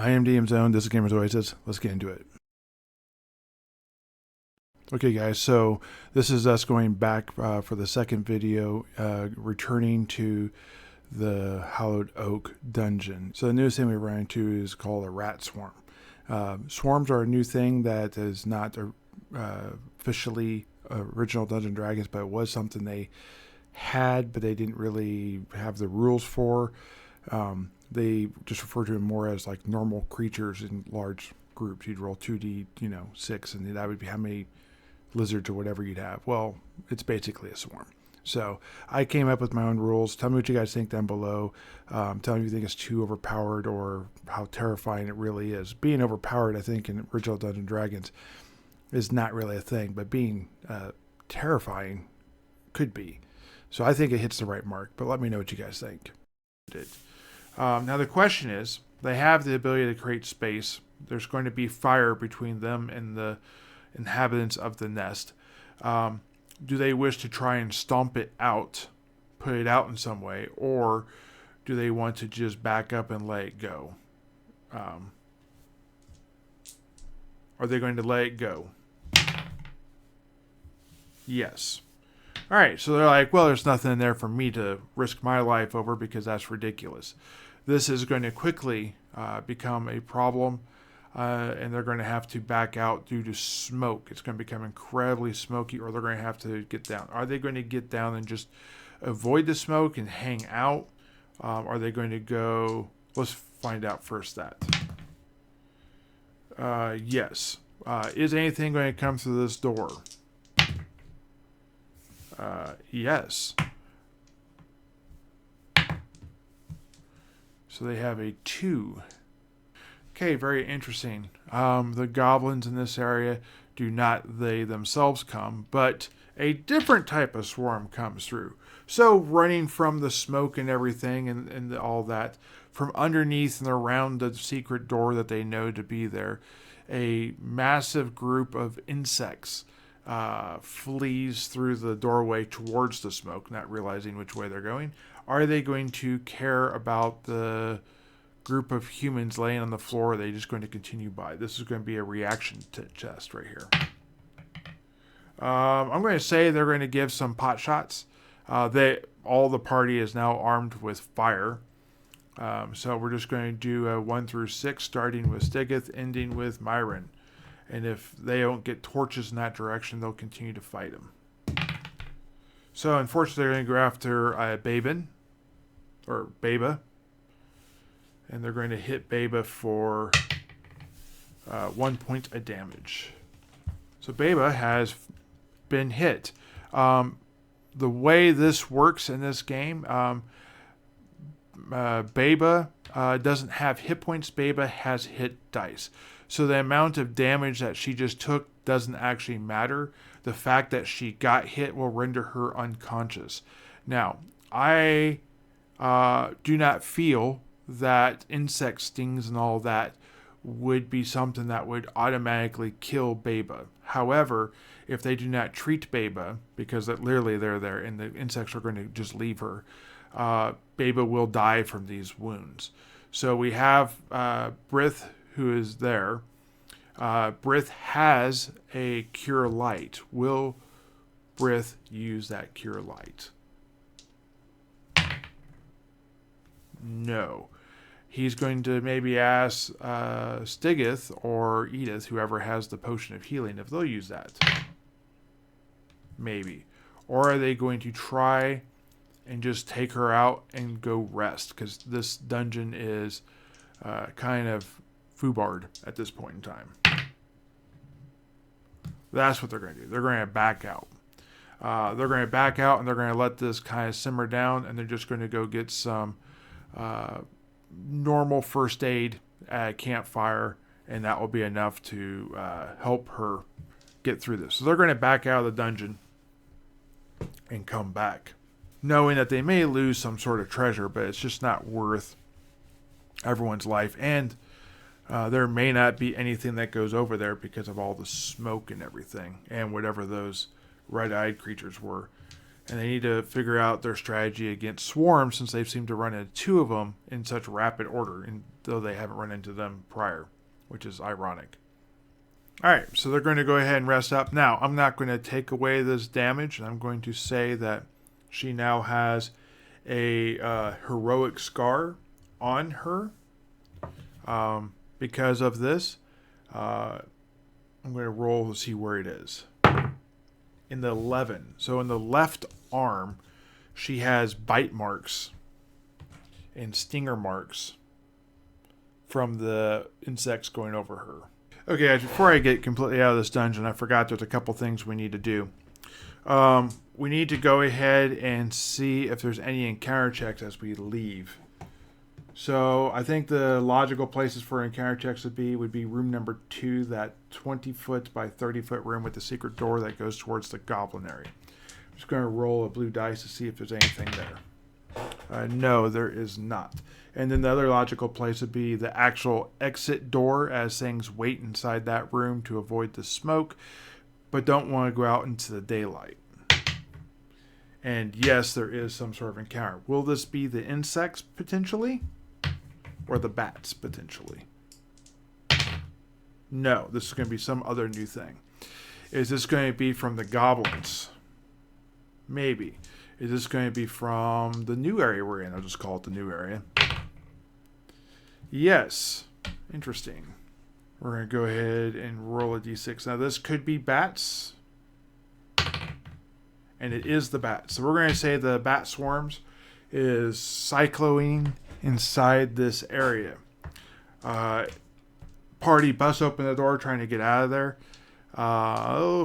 I am DM Xoan. This is Gamers Oasis. Let's get into it. Okay, guys. So this is us going back for the second video, returning to the Hallowed Oak dungeon. So the newest thing we ran into is called a rat swarm. Swarms are a new thing that is not officially original Dungeons & Dragons, but it was something they had, but they didn't really have the rules for. They just refer to them more as like normal creatures in large groups. You'd roll 2d, 6, and that would be how many lizards or whatever you'd have. Well, it's basically a swarm. So I came up with my own rules. Tell me what you guys think down below. Tell me if you think it's too overpowered or how terrifying it really is. Being overpowered, I think, in original Dungeons & Dragons is not really a thing, but being terrifying could be. So I think it hits the right mark, but let me know what you guys think. Now the question is, they have the ability to create space. There's going to be fire between them and the inhabitants of the nest. Do they wish to try and stomp it out, put it out in some way, or do they want to just back up and let it go? Are they going to let it go? Yes. All right, so they're like, well, there's nothing in there for me to risk my life over because that's ridiculous. This is going to quickly become a problem, and they're going to have to back out due to smoke. It's going to become incredibly smoky, or they're going to have to get down. Are they going to get down and just avoid the smoke and hang out? Are they going to go... Let's find out first that. Yes. Is anything going to come through this door? Yes. So they have a 2. Okay, very interesting. The goblins in this area do not they themselves come, but a different type of swarm comes through. So running from the smoke and everything and all that, from underneath and around the secret door that they know to be there, a massive group of insects flees through the doorway towards the smoke, not realizing which way they're going. Are they going to care about the group of humans laying on the floor, or are they just going to continue by? This is going to be a reaction test right here. I'm going to say they're going to give some pot shots. All the party is now armed with fire. So we're just going to do 1 through 6, starting with Stigith, ending with Myron. And if they don't get torches in that direction, they'll continue to fight him. So unfortunately, they're going to go after Babin, or Baba. And they're going to hit Baba for 1 point of damage. So Baba has been hit. The way this works in this game, Baba doesn't have hit points. Baba has hit dice. So the amount of damage that she just took doesn't actually matter. The fact that she got hit will render her unconscious. Now, I do not feel that insect stings and all that would be something that would automatically kill Baba. However, if they do not treat Baba, because literally they're there and the insects are going to just leave her, Baba will die from these wounds. So we have Brith, who is there. Brith has a Cure Light. Will Brith use that Cure Light? No. He's going to maybe ask Stigith or Edith, whoever has the Potion of Healing, if they'll use that. Maybe. Or are they going to try and just take her out and go rest? Because this dungeon is kind of foobarred at this point in time. That's what they're going to do. They're going to back out. They're going to back out and they're going to let this kind of simmer down, and they're just going to go get some normal first aid at a campfire, and that will be enough to help her get through this. So they're going to back out of the dungeon and come back, knowing that they may lose some sort of treasure, but it's just not worth everyone's life. And there may not be anything that goes over there because of all the smoke and everything, and whatever those red-eyed creatures were. And they need to figure out their strategy against swarms, since they seem to run into 2 of them in such rapid order, and though they haven't run into them prior, which is ironic. Alright, so they're going to go ahead and rest up. Now, I'm not going to take away this damage, and I'm going to say that she now has a heroic scar on her because of this. I'm going to roll to see where it is. In the 11. So in the left arm, she has bite marks and stinger marks from the insects going over her. Okay, guys, before I get completely out of this dungeon, I forgot there's a couple things we need to do. We need to go ahead and see if there's any encounter checks as we leave. So I think the logical places for encounter checks would be room number 2, that 20-foot by 30-foot room with the secret door that goes towards the goblinary. I'm just going to roll a blue dice to see if there's anything there. No, there is not. And then the other logical place would be the actual exit door, as things wait inside that room to avoid the smoke, but don't want to go out into the daylight. And yes, there is some sort of encounter. Will this be the insects potentially? Or the bats potentially? No, this is going to be some other new thing. Is this going to be from the goblins? Maybe. Is this going to be from the new area we're in? I'll just call it the new area. Yes. Interesting. We're going to go ahead and roll a d6. Now this could be bats. And it is the bats. So we're going to say the bat swarms is cycling inside this area. Party busts open the door trying to get out of there.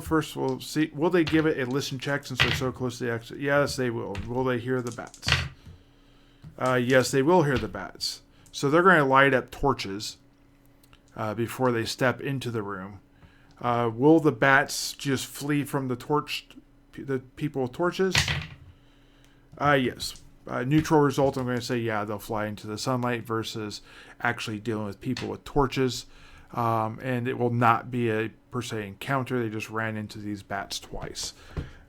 First we'll see. Will they give it a listen check since they're so close to the exit? Yes, they will. Will they hear the bats? Yes, they will hear the bats. So they're going to light up torches before they step into the room. Will the bats just flee from the people with torches? Yes. Neutral result, I'm going to say, yeah, they'll fly into the sunlight versus actually dealing with people with torches. And it will not be a, per se, encounter. They just ran into these bats twice.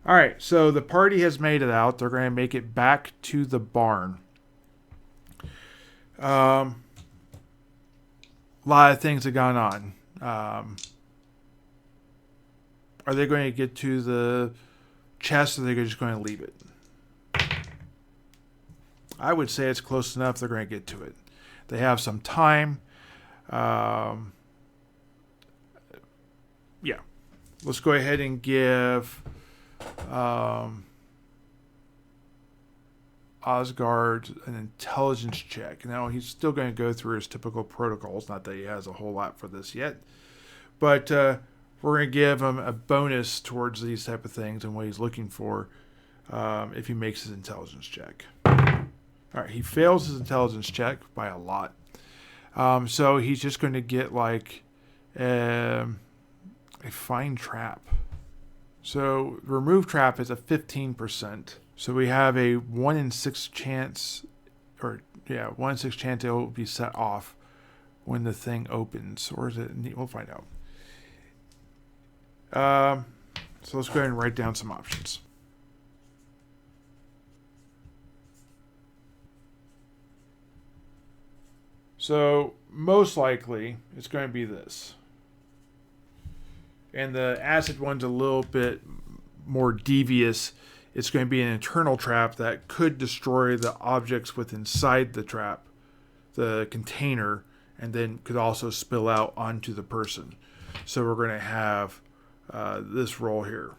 All right, so the party has made it out. They're going to make it back to the barn. A lot of things have gone on. Are they going to get to the chest, or are they just going to leave it? I would say it's close enough. They're going to get to it. They have some time. Yeah. Let's go ahead and give Osgard an intelligence check. Now, he's still going to go through his typical protocols. Not that he has a whole lot for this yet. But we're going to give him a bonus towards these type of things and what he's looking for if he makes his intelligence check. All right, he fails his intelligence check by a lot. So he's just going to get like a fine trap. So remove trap is a 15%. So we have a 1 in 6 chance, 1 in 6 chance it will be set off when the thing opens. Or is it? We'll find out. So let's go ahead and write down some options. So most likely it's going to be this. And the acid one's a little bit more devious. It's going to be an internal trap that could destroy the objects within inside the trap, the container, and then could also spill out onto the person. So we're going to have this roll here.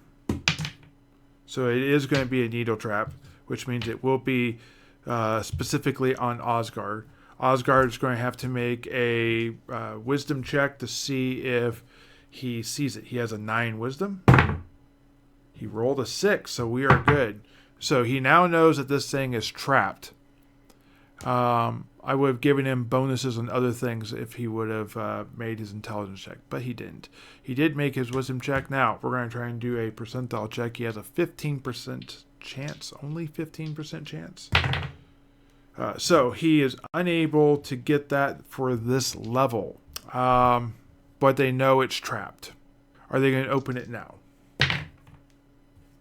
So it is going to be a needle trap, which means it will be specifically on Osgard. Osgard is going to have to make a wisdom check to see if he sees it. He has a 9 wisdom. He rolled a 6, so we are good. So he now knows that this thing is trapped. I would have given him bonuses on other things if he would have made his intelligence check, but he didn't. He did make his wisdom check. Now, we're going to try and do a percentile check. He has a 15% chance, only 15% chance. So he is unable to get that for this level, but they know it's trapped. Are they going to open it now?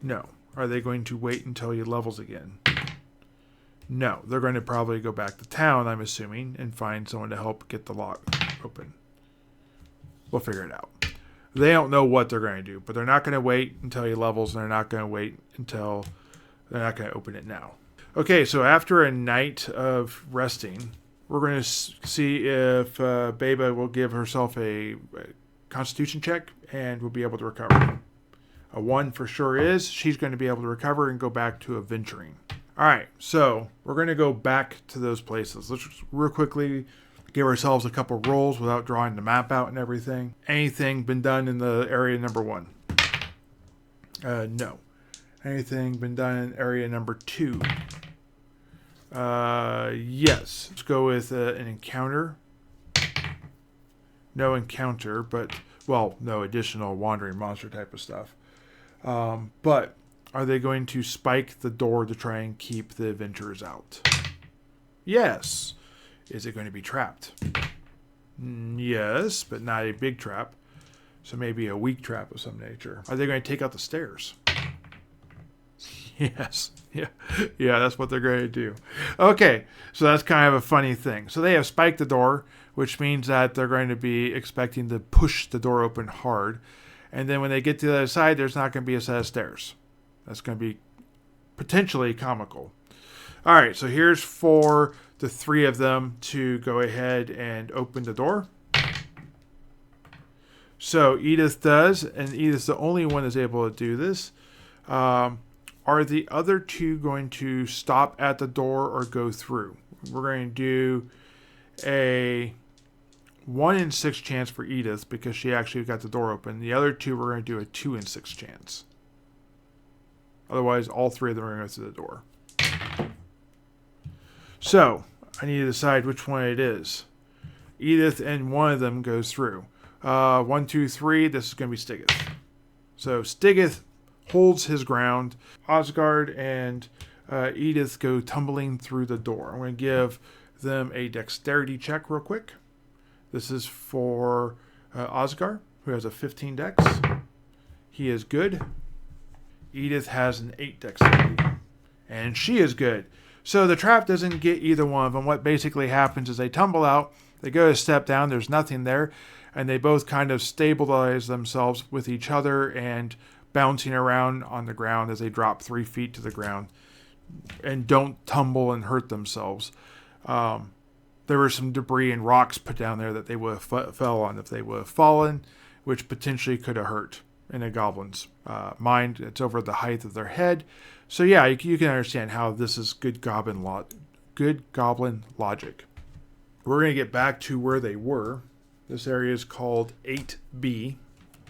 No. Are they going to wait until he levels again? No, they're going to probably go back to town, I'm assuming, and find someone to help get the lock open. We'll figure it out. They don't know what they're going to do, but they're not going to wait until he levels, and they're not going to open it now. Okay, so after a night of resting, we're going to see if Beba will give herself a constitution check and will be able to recover. A 1 for sure is. She's going to be able to recover and go back to adventuring. All right, so we're going to go back to those places. Let's just real quickly give ourselves a couple rolls without drawing the map out and everything. Anything been done in the area number 1? No. Anything been done in area number 2? Yes. Let's go with an encounter. No encounter, but, well, no additional wandering monster type of stuff. But are they going to spike the door to try and keep the adventurers out? Yes. Is it going to be trapped? Yes, but not a big trap. So maybe a weak trap of some nature. Are they going to take out the stairs? Yes. Yeah, that's what they're going to do. Okay, so that's kind of a funny thing. So they have spiked the door, which means that they're going to be expecting to push the door open hard. And then when they get to the other side, there's not going to be a set of stairs. That's going to be potentially comical. All right, so here's for the 3 of them to go ahead and open the door. So Edith does, and Edith's the only one that's able to do this. Are the other 2 going to stop at the door or go through? We're going to do a 1 in 6 chance for Edith because she actually got the door open. The other 2 we're going to do a 2 in 6 chance. Otherwise, all 3 of them are going to go through the door. So, I need to decide which one it is. Edith and one of them goes through. 1, 2, 3, this is going to be Stigith. So, Stigith holds his ground. Osgard and Edith go tumbling through the door. I'm going to give them a dexterity check real quick. This is for Osgard, who has a 15 dex. He is good. Edith has an 8 dexterity. And she is good. So the trap doesn't get either one of them. What basically happens is they tumble out, they go to step down, there's nothing there, and they both kind of stabilize themselves with each other and bouncing around on the ground as they drop 3 feet to the ground and don't tumble and hurt themselves. There were some debris and rocks put down there that they would have fell on if they would have fallen, which potentially could have hurt in a goblin's mind. It's over the height of their head. So yeah, you can understand how this is good goblin logic. We're going to get back to where they were. This area is called 8B,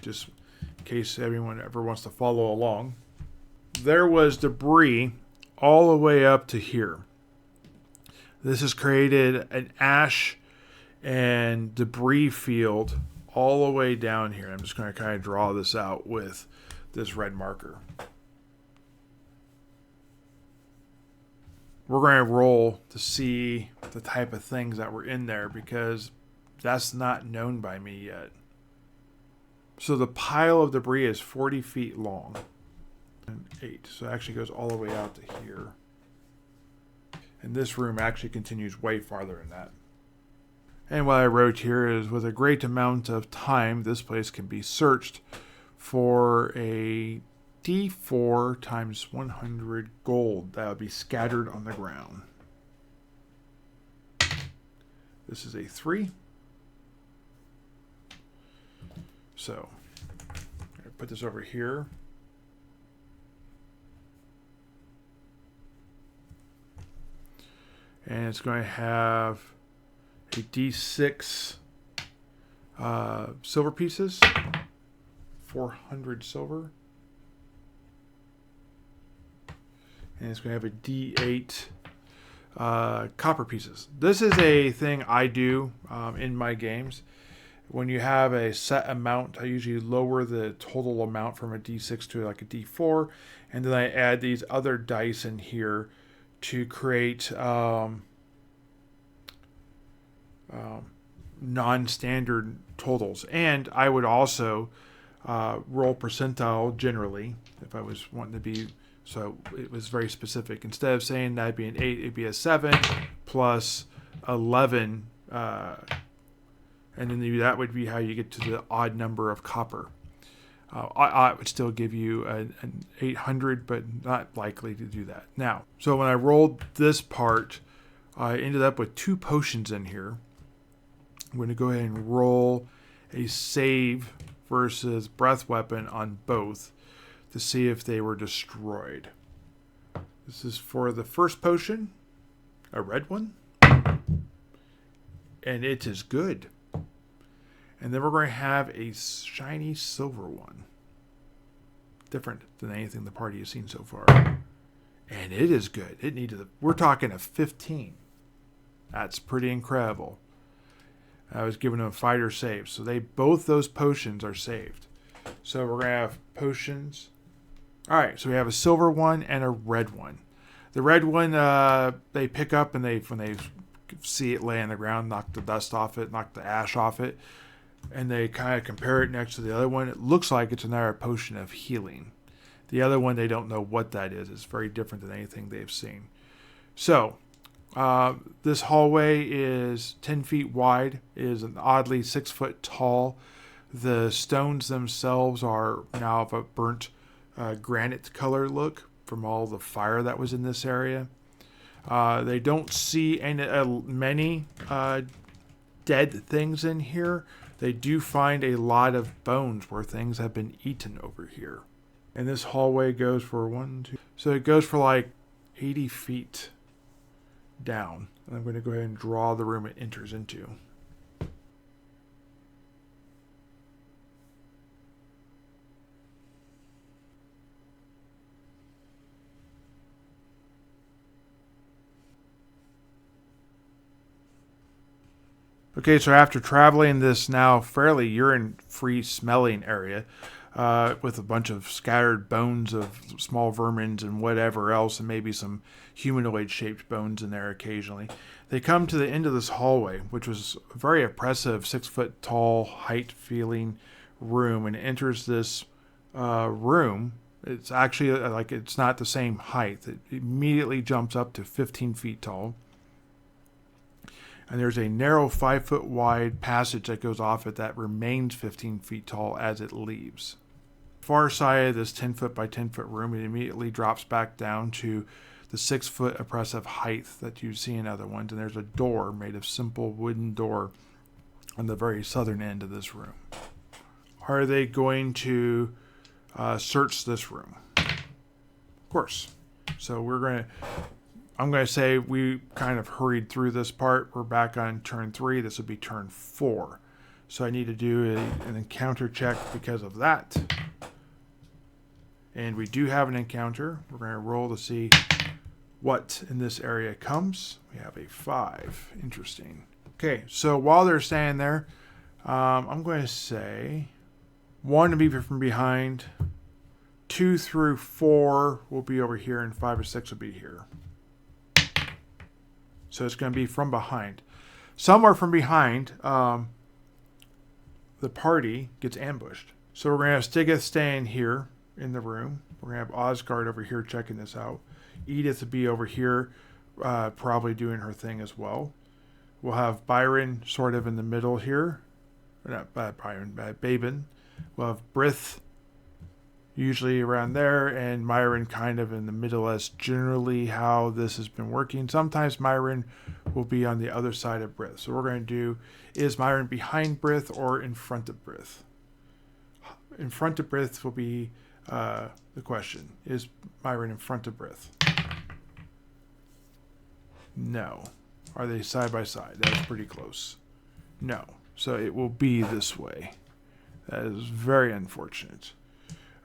just in case everyone ever wants to follow along. There was debris all the way up to here. This has created an ash and debris field all the way down here. I'm just going to kind of draw this out with this red marker. We're going to roll to see the type of things that were in there because that's not known by me yet. So the pile of debris is 40 feet long. And 8. So it actually goes all the way out to here. And this room actually continues way farther than that. And what I wrote here is, with a great amount of time, this place can be searched for a D4 times 100 gold that would be scattered on the ground. This is a 3. So, I'm going to put this over here. And it's going to have a D6 silver pieces. 400 silver. And it's going to have a D8 copper pieces. This is a thing I do in my games. When you have a set amount, I usually lower the total amount from a D6 to like a D4. And then I add these other dice in here to create non-standard totals. And I would also roll percentile generally if I was wanting to be So it was very specific. Instead of saying that'd be an 8, it'd be a 7 plus 11. And then that would be how you get to the odd number of copper. I would still give you an 800, but not likely to do that. Now, so when I rolled this part, I ended up with 2 potions in here. I'm going to go ahead and roll a save versus breath weapon on both to see if they were destroyed. This is for the first potion, a red one, and it is good. And then we're going to have a shiny silver one. Different than anything the party has seen so far. And it is good. It needed we're talking a 15. That's pretty incredible. I was giving them a fighter save. So both those potions are saved. So we're going to have potions. All right, so we have a silver one and a red one. The red one, they pick up and when they see it lay on the ground, knock the dust off it, knock the ash off it. And they kind of compare it next to the other one. It looks like it's another potion of healing. The other one, they don't know what that is. It's very different than anything they've seen. So, this hallway is 10 feet wide, is an oddly 6 foot tall. The stones themselves are now of a burnt granite color look from all the fire that was in this area. They don't see many dead things in here. They do find a lot of bones where things have been eaten over here. And this hallway goes for 1, 2. So it goes for like 80 feet down. And I'm going to go ahead and draw the room it enters into. Okay, so after traveling this now fairly urine-free smelling area with a bunch of scattered bones of small vermins and whatever else, and maybe some humanoid-shaped bones in there occasionally, they come to the end of this hallway, which was a very oppressive 6 foot tall height-feeling room, and enters this room. It's actually it's not the same height. It immediately jumps up to 15 feet tall. And there's a narrow 5 foot wide passage that goes off it that remains 15 feet tall as it leaves. Far side of this 10 foot by 10 foot room, it immediately drops back down to the 6 foot oppressive height that you see in other ones. And there's a door made of simple wooden door on the very southern end of this room. Are they going to search this room? Of course. So I'm going to say we kind of hurried through this part. We're back on turn 3. This would be turn 4. So I need to do an encounter check because of that. And we do have an encounter. We're going to roll to see what in this area comes. We have a 5. Interesting. Okay, so while they're standing there, I'm going to say 1 to be from behind, 2 through 4 will be over here, and 5 or 6 will be here. So it's going to be from behind. Somewhere from behind, the party gets ambushed. So we're going to have Stigith staying here in the room. We're going to have Osgard over here checking this out. Edith will be over here probably doing her thing as well. We'll have Byron sort of in the middle here. Not Byron, Babin. We'll have Brith usually around there, and Myron kind of in the middle. That's generally how this has been working. Sometimes Myron will be on the other side of Brith. So what we're going to do is Myron behind Brith or in front of Brith. In front of Brith will be the question. Is Myron in front of Brith? No. Are they side by side? That's pretty close. No. So it will be this way. That is very unfortunate.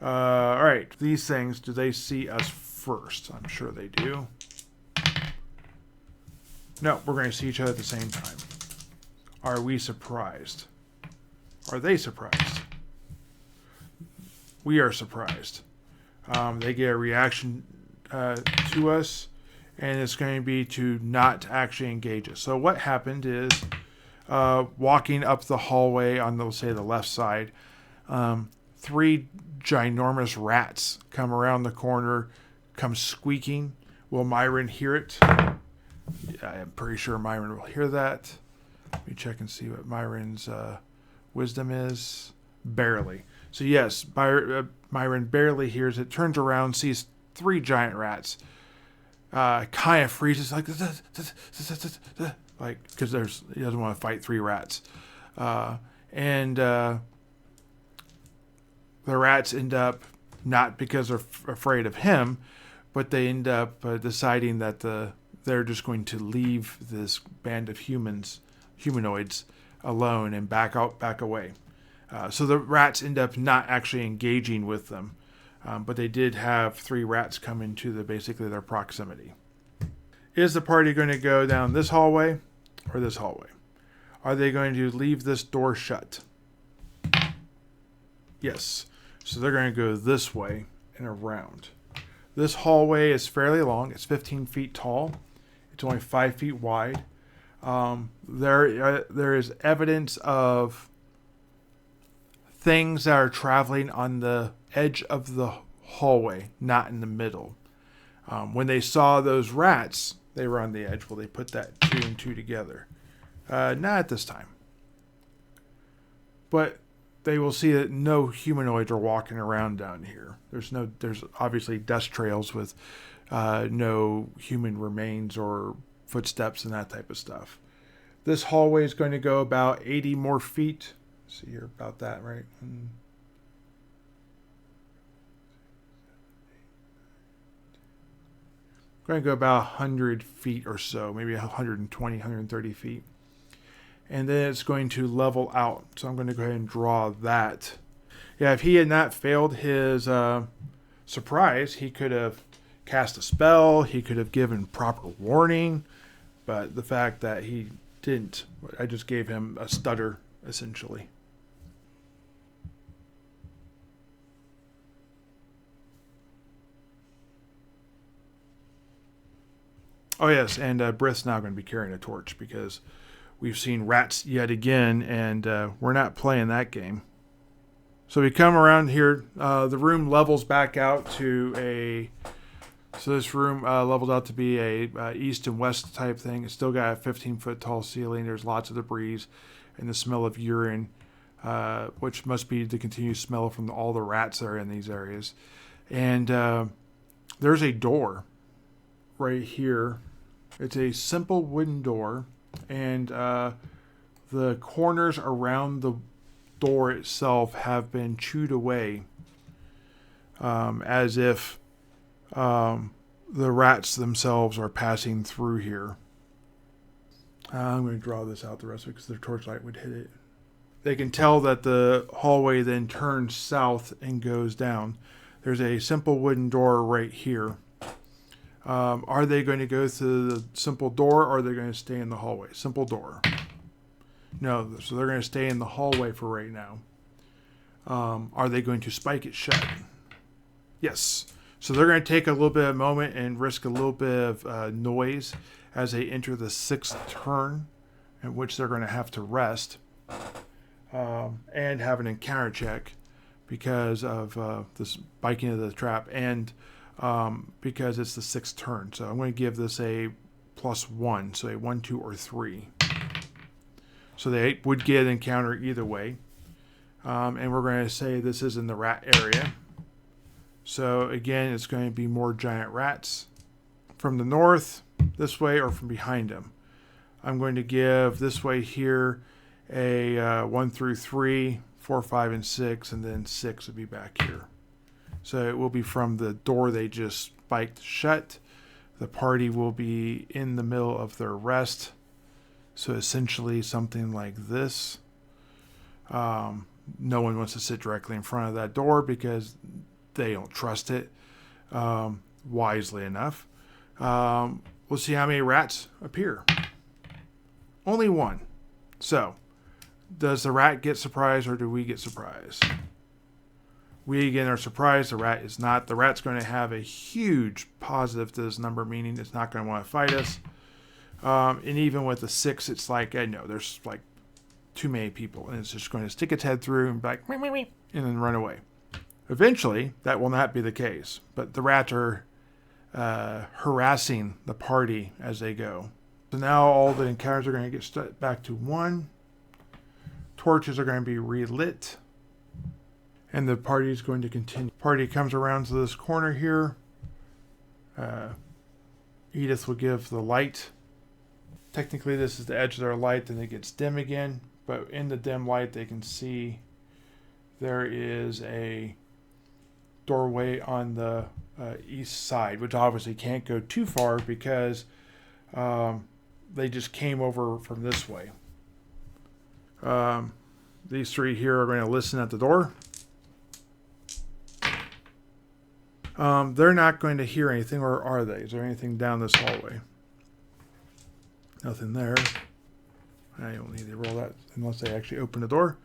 All right, these things, do they see us first? I'm sure they do. No, we're going to see each other at the same time. Are we surprised? Are they surprised? We are surprised. They get a reaction to us, and it's going to be to not actually engage us. So what happened is, walking up the hallway on, let's say, the left side, 3 ginormous rats come around the corner, comes squeaking. Will Myron hear it? Yeah, I am pretty sure Myron will hear that. Let me check and see what Myron's wisdom is. Barely. So yes, Myron barely hears it, turns around, sees 3 giant rats. Kind of freezes like because he doesn't want to fight 3 rats. And the rats end up, not because they're afraid of him, but they end up deciding that they're just going to leave this band of humanoids alone and back away. So the rats end up not actually engaging with them, but they did have 3 rats come into basically their proximity. Is the party going to go down this hallway or this hallway? Are they going to leave this door shut? Yes. So they're going to go this way and around. This hallway is fairly long. It's 15 feet tall. It's only 5 feet wide. There is evidence of things that are traveling on the edge of the hallway, not in the middle. When they saw those rats, they were on the edge. Well, they put that 2 and 2 together. Not at this time. But they will see that no humanoids are walking around down here. There's obviously dust trails with no human remains or footsteps and that type of stuff. This hallway is going to go about 80 more feet. See here, about that, right? Going to go about 100 feet or so, maybe 120, 130 feet. And then it's going to level out. So I'm going to go ahead and draw that. Yeah, if he had not failed his surprise, he could have cast a spell. He could have given proper warning. But the fact that he didn't, I just gave him a stutter, essentially. Oh, yes, and Brith's now going to be carrying a torch because we've seen rats yet again, and we're not playing that game. So we come around here. The room levels back out to so this room leveled out to be a east and west type thing. It's still got a 15-foot tall ceiling. There's lots of debris and the smell of urine, which must be the continued smell from all the rats that are in these areas. And there's a door right here. It's a simple wooden door, and the corners around the door itself have been chewed away, as if the rats themselves are passing through here. I'm going to draw this out the rest of it because the torchlight would hit it. They can tell that the hallway then turns south and goes down. There's a simple wooden door right here. Are they going to go through the simple door, or are they going to stay in the hallway? Simple door. No, so they're going to stay in the hallway for right now. Are they going to spike it shut? Yes. So they're going to take a little bit of a moment and risk a little bit of noise as they enter the 6th turn, in which they're going to have to rest and have an encounter check because of this spiking of the trap, and because it's the 6th turn. So I'm going to give this a +1, so a 1, 2, or 3. So they would get an encounter either way. And we're going to say this is in the rat area. So again, it's going to be more giant rats from the north, this way, or from behind them. I'm going to give this way here a 1 through 3, 4, 5, and 6, and then 6 would be back here. So it will be from the door they just spiked shut. The party will be in the middle of their rest. So essentially something like this. No one wants to sit directly in front of that door because they don't trust it, wisely enough. We'll see how many rats appear. Only 1. So, does the rat get surprised or do we get surprised? We again are surprised. The rat is not. The rat's going to have a huge positive to this number, meaning it's not going to want to fight us. And even with the 6, it's like, I know, there's like too many people, and it's just going to stick its head through and be like, meep, meep, meep, and then run away. Eventually, that will not be the case, but the rats are harassing the party as they go. So now all the encounters are going to get back to 1. Torches are going to be relit. And the party is going to continue. Party comes around to this corner here. Edith will give the light. Technically this is the edge of their light, then it gets dim again. But in the dim light they can see there is a doorway on the east side, which obviously can't go too far because they just came over from this way. These 3 here are going to listen at the door. They're not going to hear anything, or are they? Is there anything down this hallway? Nothing there. I don't need to roll that unless they actually open the door.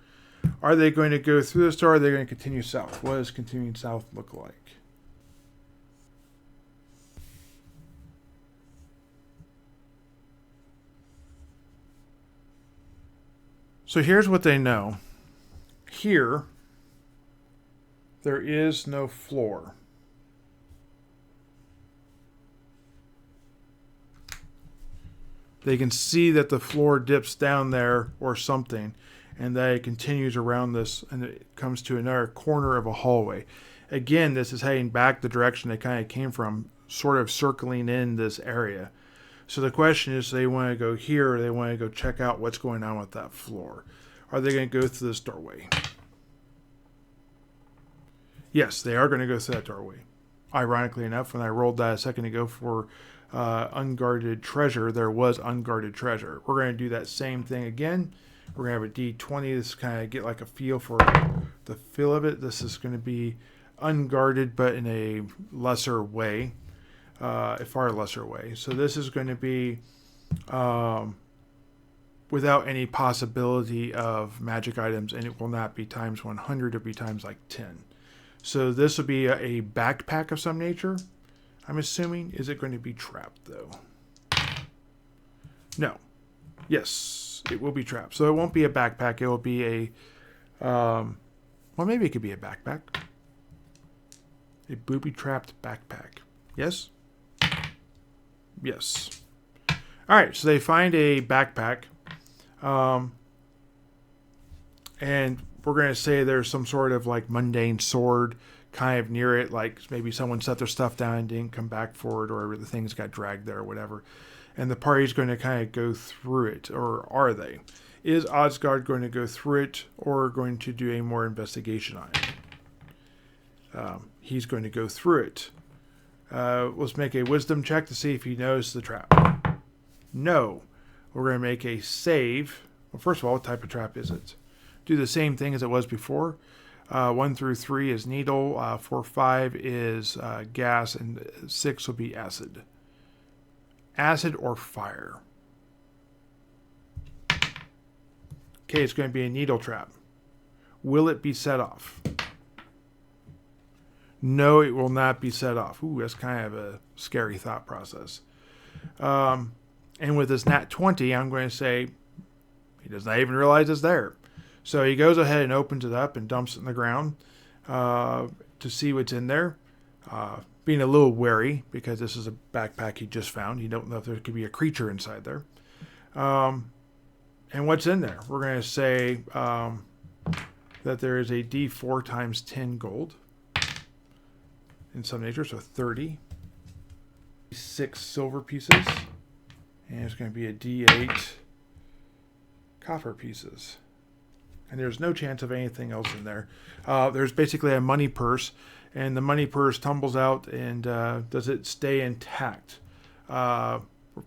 Are they going to go through this door, or are they going to continue south? What does continuing south look like? So here's what they know. Here, there is no floor. They can see that the floor dips down there or something, and that it continues around this, and it comes to another corner of a hallway. Again, this is heading back the direction they kind of came from, sort of circling in this area. So the question is, they want to go here, or they want to go check out what's going on with that floor. Are they going to go through this doorway? Yes, they are going to go through that doorway. Ironically enough, when I rolled that a second ago for unguarded treasure, there was unguarded treasure. We're going to do that same thing again. We're going to have a D20. This kind of get like a feel for the feel of it. This is going to be unguarded, but in a lesser way, a far lesser way. So this is going to be without any possibility of magic items, and it will not be times 100. It'll be times like 10. So this will be a backpack of some nature, I'm assuming. Is it going to be trapped, though? No. Yes, it will be trapped. So it won't be a backpack. It will be a... well, maybe it could be a backpack. A booby-trapped backpack. Yes? Yes. All right, so they find a backpack. And we're going to say there's some sort of like mundane sword kind of near it, like maybe someone set their stuff down and didn't come back for it, or the things got dragged there or whatever. And the party's going to kind of go through it, or are they? Is Osgard going to go through it, or going to do a more investigation on it? He's going to go through it. Let's make a wisdom check to see if he knows the trap. No. We're going to make a save. Well, first of all, what type of trap is it? Do the same thing as it was before. 1 through 3 is needle. 4, 5 is gas. And 6 will be acid. Acid or fire. Okay, it's going to be a needle trap. Will it be set off? No, it will not be set off. Ooh, that's kind of a scary thought process. And with this nat 20, I'm going to say he does not even realize it's there. So he goes ahead and opens it up and dumps it in the ground to see what's in there. Being a little wary, because this is a backpack he just found. You don't know if there could be a creature inside there. And what's in there? We're going to say that there is a D4 times 10 gold in some nature, so 30. 6 silver pieces. And it's going to be a D8 copper pieces. And there's no chance of anything else in there. There's basically a money purse, and the money purse tumbles out, and does it stay intact? 4,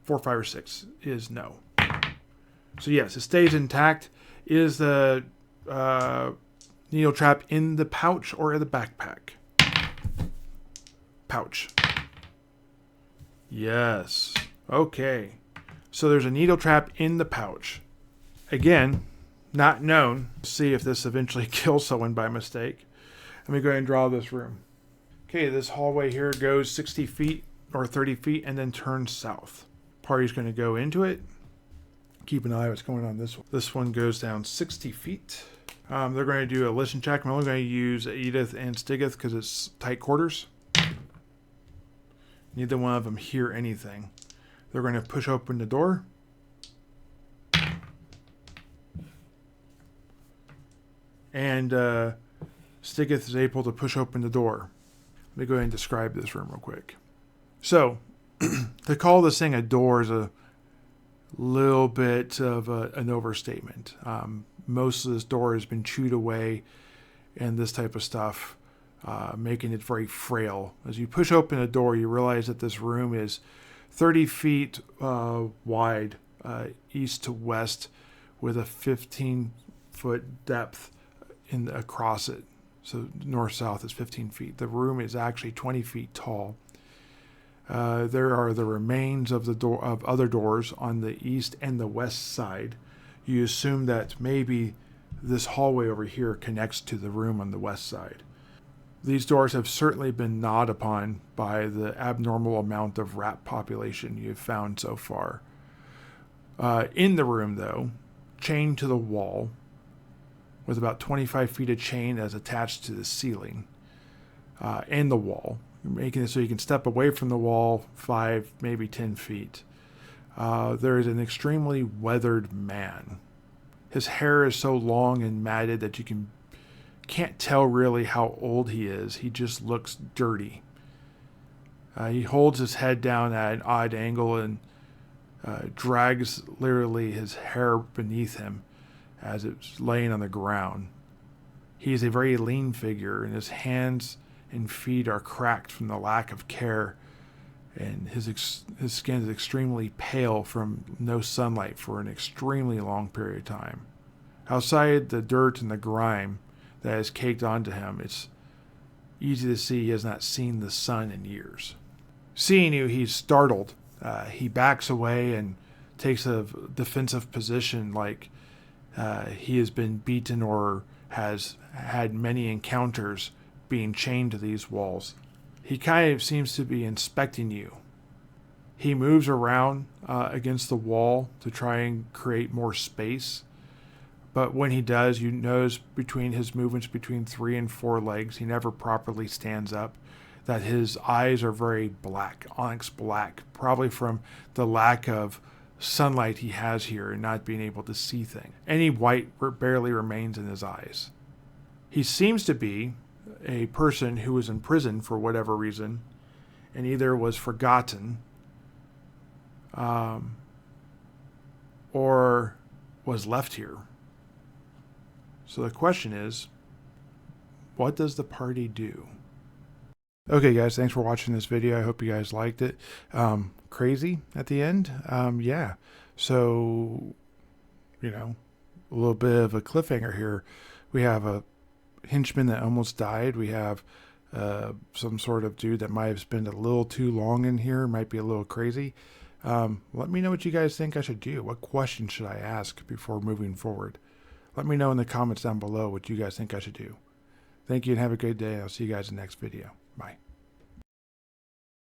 5, or 6 is no. So yes, it stays intact. Is the needle trap in the pouch or in the backpack? Pouch. Yes. Okay. So there's a needle trap in the pouch. Again, not known. See if this eventually kills someone by mistake. Let me go ahead and draw this room. Okay, this hallway here goes 60 feet or 30 feet and then turns south. Party's going to go into it. Keep an eye on what's going on this one. This one goes down 60 feet. They're going to do a listen check. I'm only going to use Edith and Stigith because it's tight quarters. Neither one of them hear anything. They're going to push open the door. And Stiggith is able to push open the door. Let me go ahead and describe this room real quick. So, to call this thing a door is a little bit of an overstatement. Most of this door has been chewed away and this type of stuff, making it very frail. As you push open the door, you realize that this room is 30 feet wide, east to west, with a 15-foot depth across it. So north-south is 15 feet. The room is actually 20 feet tall. There are the remains of other doors on the east and the west side. You assume that maybe this hallway over here connects to the room on the west side. These doors have certainly been gnawed upon by the abnormal amount of rat population you've found so far. In the room, though, chained to the wall, with about 25 feet of chain that's attached to the ceiling and the wall, making it so you can step away from the wall 5, maybe 10 feet. There is an extremely weathered man. His hair is so long and matted that you can't tell really how old he is. He just looks dirty. He holds his head down at an odd angle and drags literally his hair beneath him as it's laying on the ground. He is a very lean figure, and his hands and feet are cracked from the lack of care, and his skin is extremely pale from no sunlight for an extremely long period of time. Outside the dirt and the grime that is caked onto him, it's easy to see he has not seen the sun in years. Seeing you, he's startled. He backs away and takes a defensive position, like he has been beaten or has had many encounters being chained to these walls. He kind of seems to be inspecting you. He moves around against the wall to try and create more space. But when he does, you notice between his movements between 3 and 4 legs, he never properly stands up, that his eyes are very black, onyx black, probably from the lack of sunlight he has here and not being able to see things. Any white barely remains in his eyes. He seems to be a person who was in prison for whatever reason and either was forgotten or was left here. So the question is, what does the party do? Okay, guys, thanks for watching this video. I hope you guys liked it. Crazy at the end. Yeah. So, a little bit of a cliffhanger here. We have a henchman that almost died. We have some sort of dude that might have spent a little too long in here, might be a little crazy. Let me know what you guys think I should do. What questions should I ask before moving forward? Let me know in the comments down below what you guys think I should do. Thank you and have a great day. I'll see you guys in the next video. Bye.